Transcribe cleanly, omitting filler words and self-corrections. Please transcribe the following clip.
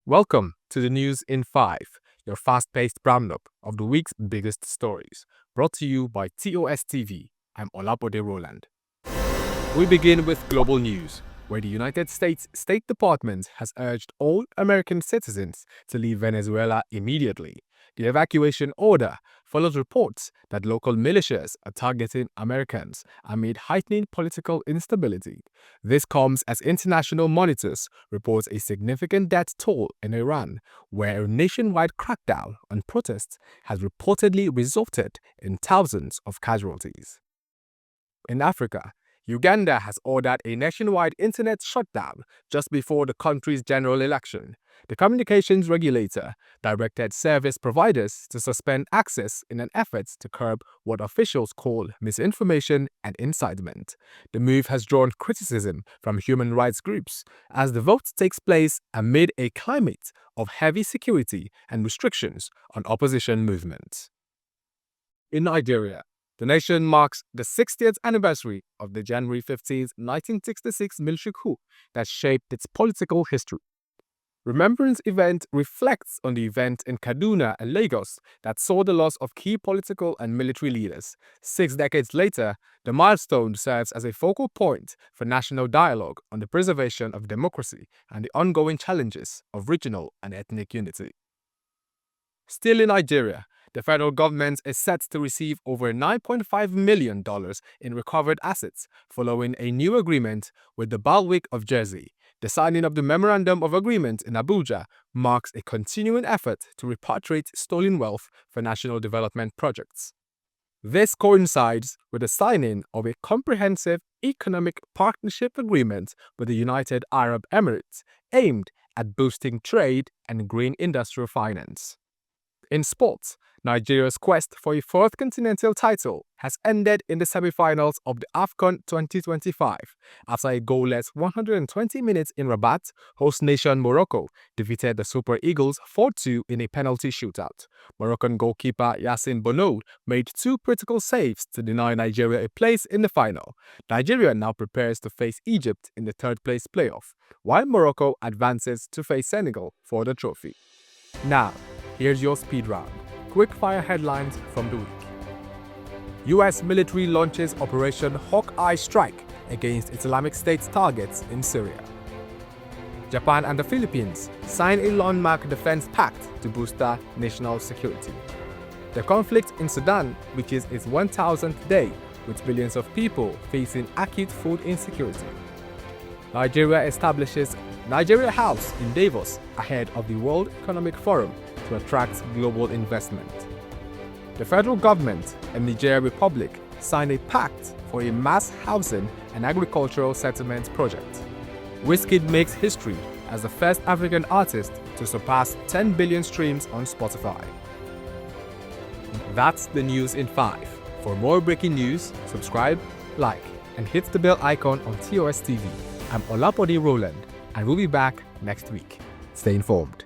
Welcome to the News in 5, your fast-paced roundup of the week's biggest stories. Brought to you by TOS TV. I'm Olabode Roland. We begin with global news, where the United States State Department has urged all American citizens to leave Venezuela immediately. The evacuation order follows reports that local militias are targeting Americans amid heightening political instability. This comes as international monitors report a significant death toll in Iran, where a nationwide crackdown on protests has reportedly resulted in thousands of casualties. In Africa, Uganda has ordered a nationwide internet shutdown just before the country's general election. The communications regulator directed service providers to suspend access in an effort to curb what officials call misinformation and incitement. The move has drawn criticism from human rights groups as the vote takes place amid a climate of heavy security and restrictions on opposition movements. In Nigeria, the nation marks the 60th anniversary of the January 15, 1966 military coup that shaped its political history. Remembrance event reflects on the event in Kaduna and Lagos that saw the loss of key political and military leaders. 6 decades later, the milestone serves as a focal point for national dialogue on the preservation of democracy and the ongoing challenges of regional and ethnic unity. Still in Nigeria, the federal government is set to receive over $9.5 million in recovered assets following a new agreement with the Bailiwick of Jersey. The signing of the Memorandum of Agreement in Abuja marks a continuing effort to repatriate stolen wealth for national development projects. This coincides with the signing of a comprehensive economic partnership agreement with the United Arab Emirates aimed at boosting trade and green industrial finance. In sports, Nigeria's quest for a fourth continental title has ended in the semi-finals of the AFCON 2025 after a goalless 120 minutes in Rabat. Host nation Morocco defeated the Super Eagles 4-2 in a penalty shootout. Moroccan goalkeeper Yacine Bono made 2 critical saves to deny Nigeria a place in the final. Nigeria now prepares to face Egypt in the third-place playoff, while Morocco advances to face Senegal for the trophy. Now, here's your speed round. Quick-fire headlines from the week. U.S. military launches Operation Hawkeye Strike against Islamic State's targets in Syria. Japan and the Philippines sign a landmark defense pact to boost their national security. The conflict in Sudan reaches its 1,000th day, with millions of people facing acute food insecurity. Nigeria establishes Nigeria House in Davos ahead of the World Economic Forum to attract global investment. The federal government and Niger Republic signed a pact for a mass housing and agricultural settlement project. Wizkid makes history as the first African artist to surpass 10 billion streams on Spotify. That's the news in 5. For more breaking news, subscribe, like, and hit the bell icon on TOS TV. I'm Olabode Roland, and we'll be back next week. Stay informed.